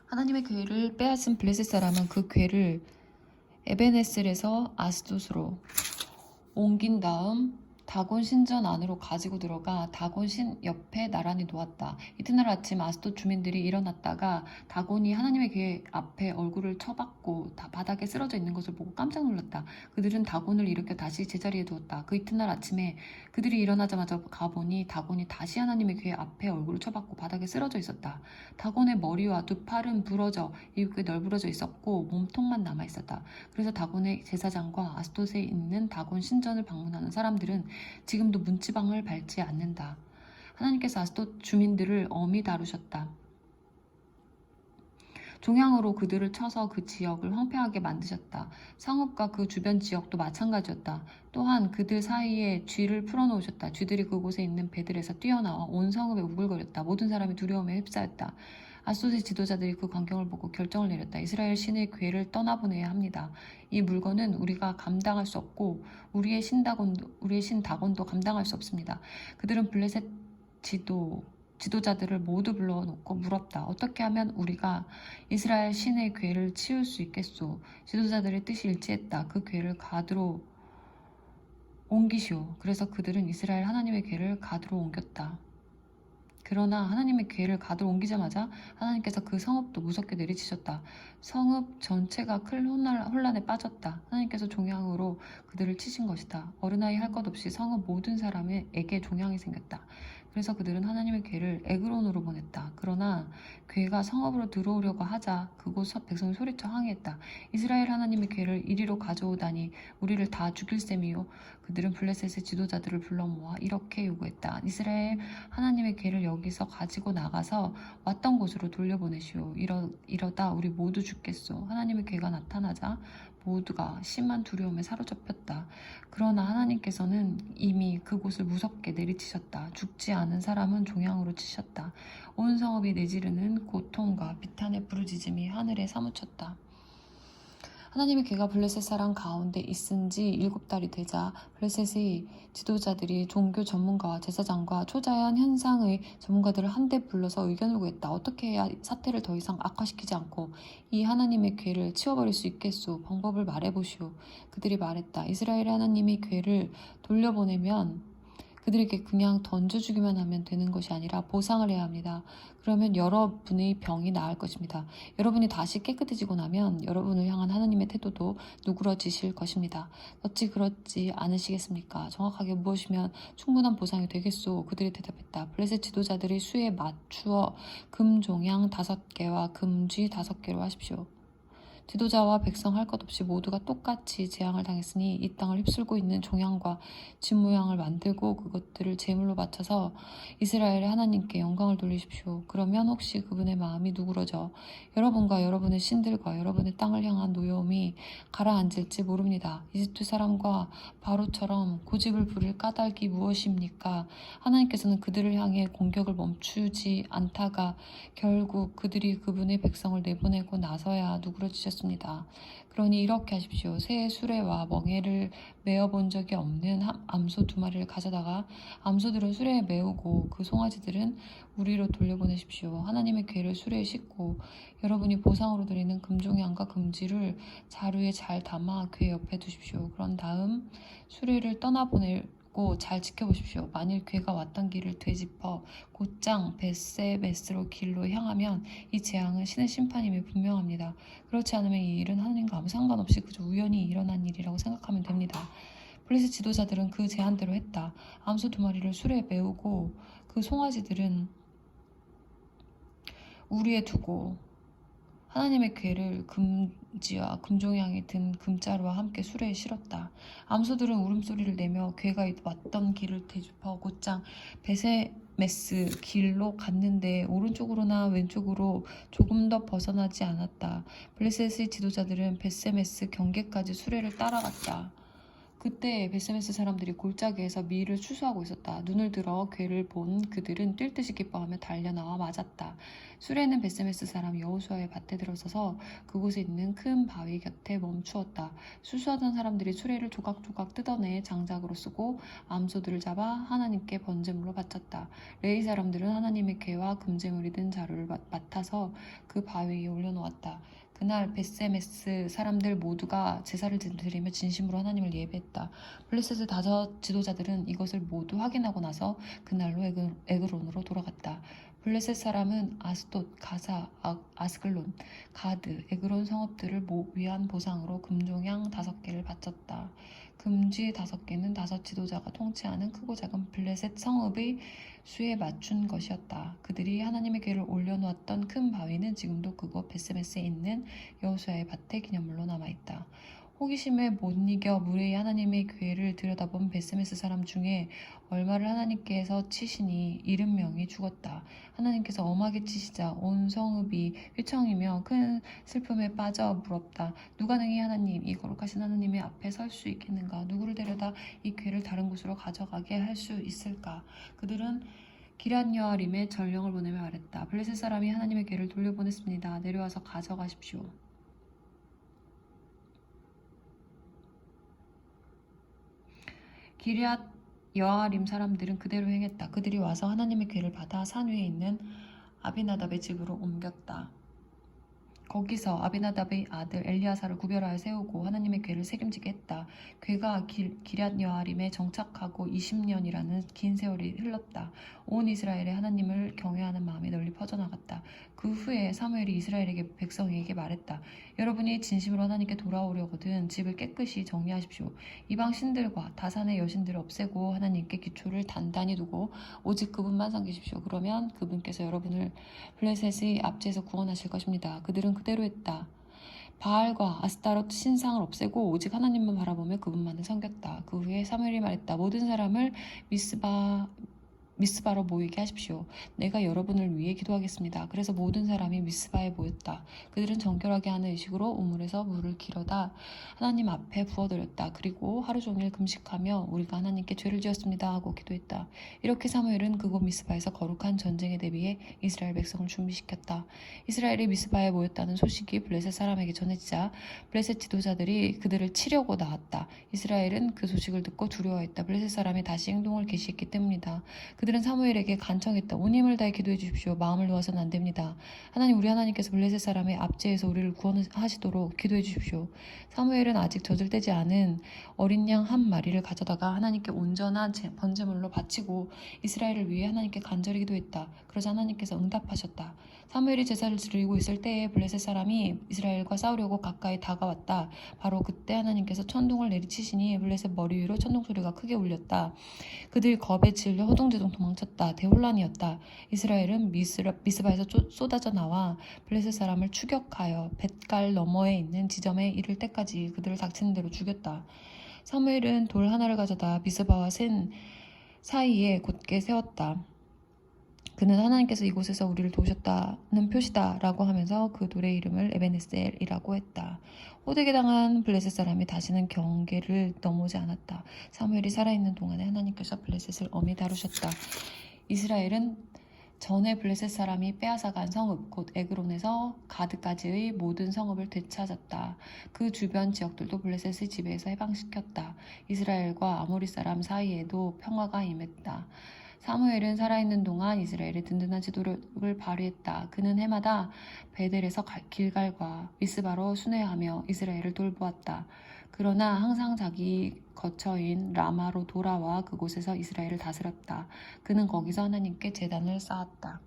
하나님의 괴를 빼앗은 블레셋 사람은 그 괴를 에베네셀에서 아스돗으로 옮긴 다음 다곤 신전 안으로 가지고 들어가 다곤 신 옆에 나란히 놓았다. 이튿날 아침 아스돗 주민들이 일어났다가 다곤이 하나님의 괴 앞에 얼굴을 쳐박고 바닥에 쓰러져 있는 것을 보고 깜짝 놀랐다. 그들은 다곤을 일으켜 다시 제자리에 두었다. 그 이튿날 아침에 그들이 일어나자마자 가보니 다곤이 다시 하나님의 괴 앞에 얼굴을 쳐박고 바닥에 쓰러져 있었다. 다곤의 머리와 두 팔은 부러져 이윽게 널브러져 있었고 몸통만 남아 있었다. 그래서 다곤의 제사장과 아스돗에 있는 다곤 신전을 방문하는 사람들은 지금도 문지방을 밟지 않는다. 하나님께서 아스돗 주민들을 엄히 다루셨다. 종양으로 그들을 쳐서 그 지역을 황폐하게 만드셨다. 성읍과 그 주변 지역도 마찬가지였다. 또한 그들 사이에 쥐를 풀어놓으셨다. 쥐들이 그곳에 있는 배들에서 뛰어나와 온 성읍에 우글거렸다. 모든 사람이 두려움에 휩싸였다. 아스돗의 지도자들이 그 광경을 보고 결정을 내렸다. 이스라엘 신의 괴를 떠나보내야 합니다. 이 물건은 우리가 감당할 수 없고 우리의 신 다곤도 감당할 수 없습니다. 그들은 블레셋 지도자들을 모두 불러놓고 물었다. 어떻게 하면 우리가 이스라엘 신의 괴를 치울 수 있겠소? 지도자들의 뜻이 일치했다. 그 괴를 가드로 옮기시오. 그래서 그들은 이스라엘 하나님의 괴를 가드로 옮겼다. 그러나 하나님의 괴를 가드로 옮기자마자 하나님께서 그 성읍도 무섭게 내리치셨다. 성읍 전체가 큰 혼란에 빠졌다. 하나님께서 종양으로 그들을 치신 것이다. 어린아이 할 것 없이 성읍 모든 사람에게 종양이 생겼다. 그래서 그들은 하나님의 괴를 에그론으로 보냈다. 그러나 괴가 성읍으로 들어오려고 하자 그곳 백성이 소리쳐 항의했다. 이스라엘 하나님의 괴를 이리로 가져오다니 우리를 다 죽일 셈이요. 그들은 블레셋의 지도자들을 불러 모아 이렇게 요구했다. 이스라엘 하나님의 괴를 여기서 가지고 나가서 왔던 곳으로 돌려보내시오. 이러다 우리 모두 죽겠소. 하나님의 괴가 나타나자 모두가 심한 두려움에 사로잡혔다. 그러나 하나님께서는 이미 그곳을 무섭게 내리치셨다. 죽지 않은 사람은 종양으로 치셨다. 온 성읍이 내지르는 고통과 비탄의 부르짖음이 하늘에 사무쳤다. 하나님의 괴가 블레셋 사람 가운데 있은 지 7달이 되자 블레셋의 지도자들이 종교 전문가와 제사장과 초자연 현상의 전문가들을 한데 불러서 의견을 구했다. 어떻게 해야 사태를 더 이상 악화시키지 않고 이 하나님의 괴를 치워버릴 수 있겠소? 방법을 말해보시오. 그들이 말했다. 이스라엘 하나님의 괴를 돌려보내면 그들에게 그냥 던져주기만 하면 되는 것이 아니라 보상을 해야 합니다. 그러면 여러분의 병이 나을 것입니다. 여러분이 다시 깨끗해지고 나면 여러분을 향한 하나님의 태도도 누그러지실 것입니다. 어찌 그렇지 않으시겠습니까? 정확하게 무엇이면 충분한 보상이 되겠소? 그들이 대답했다. 블레셋 지도자들의 수에 맞추어 금종양 5개와 금쥐 5개로 하십시오. 지도자와 백성 할 것 없이 모두가 똑같이 재앙을 당했으니 이 땅을 휩쓸고 있는 종양과 쥐 모양을 만들고 그것들을 제물로 바쳐서 이스라엘의 하나님께 영광을 돌리십시오. 그러면 혹시 그분의 마음이 누그러져 여러분과 여러분의 신들과 여러분의 땅을 향한 노여움이 가라앉을지 모릅니다. 이집트 사람과 바로처럼 고집을 부릴 까닭이 무엇입니까? 하나님께서는 그들을 향해 공격을 멈추지 않다가 결국 그들이 그분의 백성을 내보내고 나서야 누그러지셨습니다. 그러니 이렇게 하십시오. 새 수레와 멍에를 메어본 적이 없는 암소 2마리를 가져다가 암소들은 수레에 메우고 그 송아지들은 우리로 돌려보내십시오. 하나님의 괴를 수레에 싣고 여러분이 보상으로 드리는 금종양과 금쥐를 자루에 잘 담아 괴 옆에 두십시오. 그런 다음 수레를 떠나보내고 잘 지켜보십시오. 만일 괴가 왔던 길을 되짚어 곧장 벳세메스로 길로 향하면 이 재앙은 신의 심판임이 분명합니다. 그렇지 않으면 이 일은 하나님과 아무 상관없이 그저 우연히 일어난 일이라고 생각하면 됩니다. 블레셋 지도자들은 그 제안대로 했다. 암소 2마리를 수레에 메우고 그 송아지들은 우리에 두고 하나님의 괴를 금지와 금종양이 든 금자루와 함께 수레에 실었다. 암소들은 울음소리를 내며 괴가 왔던 길을 되짚어 곧장 베세메스 길로 갔는데 오른쪽으로나 왼쪽으로 조금 더 벗어나지 않았다. 블레셋의 지도자들은 베세메스 경계까지 수레를 따라갔다. 그때 베세메스 사람들이 골짜기에서 밀을 추수하고 있었다. 눈을 들어 괴를 본 그들은 뛸 듯이 기뻐하며 달려나와 맞았다. 수레는 베세메스 사람 여호수아의 밭에 들어서서 그곳에 있는 큰 바위 곁에 멈추었다. 수수하던 사람들이 수레를 조각조각 뜯어내 장작으로 쓰고 암소들을 잡아 하나님께 번제물로 바쳤다. 레위 사람들은 하나님의 궤와 금제물이 든 자루를 맡아서 그 바위 위에 올려놓았다. 그날 베세메스 사람들 모두가 제사를 드리며 진심으로 하나님을 예배했다. 블레셋의 다섯 지도자들은 이것을 모두 확인하고 나서 그날로 에그론으로 돌아갔다. 블레셋 사람은 아스돗, 가사, 아스글론, 가드, 에그론 성읍들을 위한 보상으로 금종양 5개를 바쳤다. 금쥐 5개는 다섯 지도자가 통치하는 크고 작은 블레셋 성읍의 수에 맞춘 것이었다. 그들이 하나님의 궤를 올려놓았던 큰 바위는 지금도 그곳 베스메스에 있는 여호수아의 밭에 기념물로 남아있다. 호기심에 못 이겨 무례히 하나님의 궤를 들여다본 베스메스 사람 중에 얼마를 하나님께서 치시니 70명이 죽었다. 하나님께서 엄하게 치시자 온 성읍이 휘청이며 큰 슬픔에 빠져 물었다. 누가 능히 하나님, 이 거룩하신 하나님의 앞에 설 수 있겠는가? 누구를 데려다 이 궤를 다른 곳으로 가져가게 할 수 있을까? 그들은 기럇여아림에 전령을 보내며 말했다. 블레셋 사람이 하나님의 궤를 돌려보냈습니다. 내려와서 가져가십시오. 기럇 여아림 사람들은 그대로 행했다. 그들이 와서 하나님의 궤를 받아 산 위에 있는 아비나답의 집으로 옮겼다. 거기서 아비나답의 아들 엘리아사를 구별하여 세우고 하나님의 궤를 책임지게 했다. 궤가 기럇 여아림에 정착하고 20년이라는 긴 세월이 흘렀다. 온 이스라엘의 하나님을 경외하는 마음이 널리 퍼져나갔다. 그 후에 사무엘이 이스라엘에게 백성에게 말했다. 여러분이 진심으로 하나님께 돌아오려거든 집을 깨끗이 정리하십시오. 이방 신들과 다산의 여신들을 없애고 하나님께 기초를 단단히 두고 오직 그분만 섬기십시오. 그러면 그분께서 여러분을 블레셋의 압제에서 구원하실 것입니다. 그들은 그대로 했다. 바알과 아스타롯 신상을 없애고 오직 하나님만 바라보며 그분만을 섬겼다. 그 후에 사무엘이 말했다. 모든 사람을 미스바로 모이게 하십시오. 내가 여러분을 위해 기도하겠습니다. 그래서 모든 사람이 미스바에 모였다. 그들은 정결하게 하는 의식으로 우물에서 물을 길어다 하나님 앞에 부어드렸다. 그리고 하루 종일 금식하며 우리가 하나님께 죄를 지었습니다 하고 기도했다. 이렇게 사무엘은 그곳 미스바에서 거룩한 전쟁에 대비해 이스라엘 백성을 준비시켰다. 이스라엘이 미스바에 모였다는 소식이 블레셋 사람에게 전해지자 블레셋 지도자들이 그들을 치려고 나왔다. 이스라엘은 그 소식을 듣고 두려워했다. 블레셋 사람이 다시 행동을 개시했기 때문이다. 그들은 사무엘에게 간청했다. 온 힘을 다해 기도해 주십시오. 마음을 놓아서는 안 됩니다. 하나님, 우리 하나님께서 블레셋 사람의 압제에서 우리를 구원하시도록 기도해 주십시오. 사무엘은 아직 젖을 떼지 않은 어린 양 한 마리를 가져다가 하나님께 온전한 번제물로 바치고 이스라엘을 위해 하나님께 간절히 기도했다. 그러자 하나님께서 응답하셨다. 사무엘이 제사를 드리고 있을 때에 블레셋 사람이 이스라엘과 싸우려고 가까이 다가왔다. 바로 그때 하나님께서 천둥을 내리치시니 블레셋 머리 위로 천둥 소리가 크게 울렸다. 그들이 겁에 질려 허둥지둥 도망쳤다. 대혼란이었다. 이스라엘은 미스바에서 쏟아져 나와 블레셋 사람을 추격하여 벳갈 너머에 있는 지점에 이를 때까지 그들을 닥치는 대로 죽였다. 사무엘은 돌 하나를 가져다 미스바와 센 사이에 곧게 세웠다. 그는 하나님께서 이곳에서 우리를 도우셨다는 표시다 라고 하면서 그 돌의 이름을 에베네셀이라고 했다. 호되게 당한 블레셋 사람이 다시는 경계를 넘어오지 않았다. 사무엘이 살아있는 동안에 하나님께서 블레셋을 엄히 다루셨다. 이스라엘은 전에 블레셋 사람이 빼앗아간 성읍 곧 에그론에서 가드까지의 모든 성읍을 되찾았다. 그 주변 지역들도 블레셋의 지배에서 해방시켰다. 이스라엘과 아모리 사람 사이에도 평화가 임했다. 사무엘은 살아있는 동안 이스라엘의 든든한 지도력을 발휘했다. 그는 해마다 베델에서 길갈과 미스바로 순회하며 이스라엘을 돌보았다. 그러나 항상 자기 거처인 라마로 돌아와 그곳에서 이스라엘을 다스렸다. 그는 거기서 하나님께 제단을 쌓았다.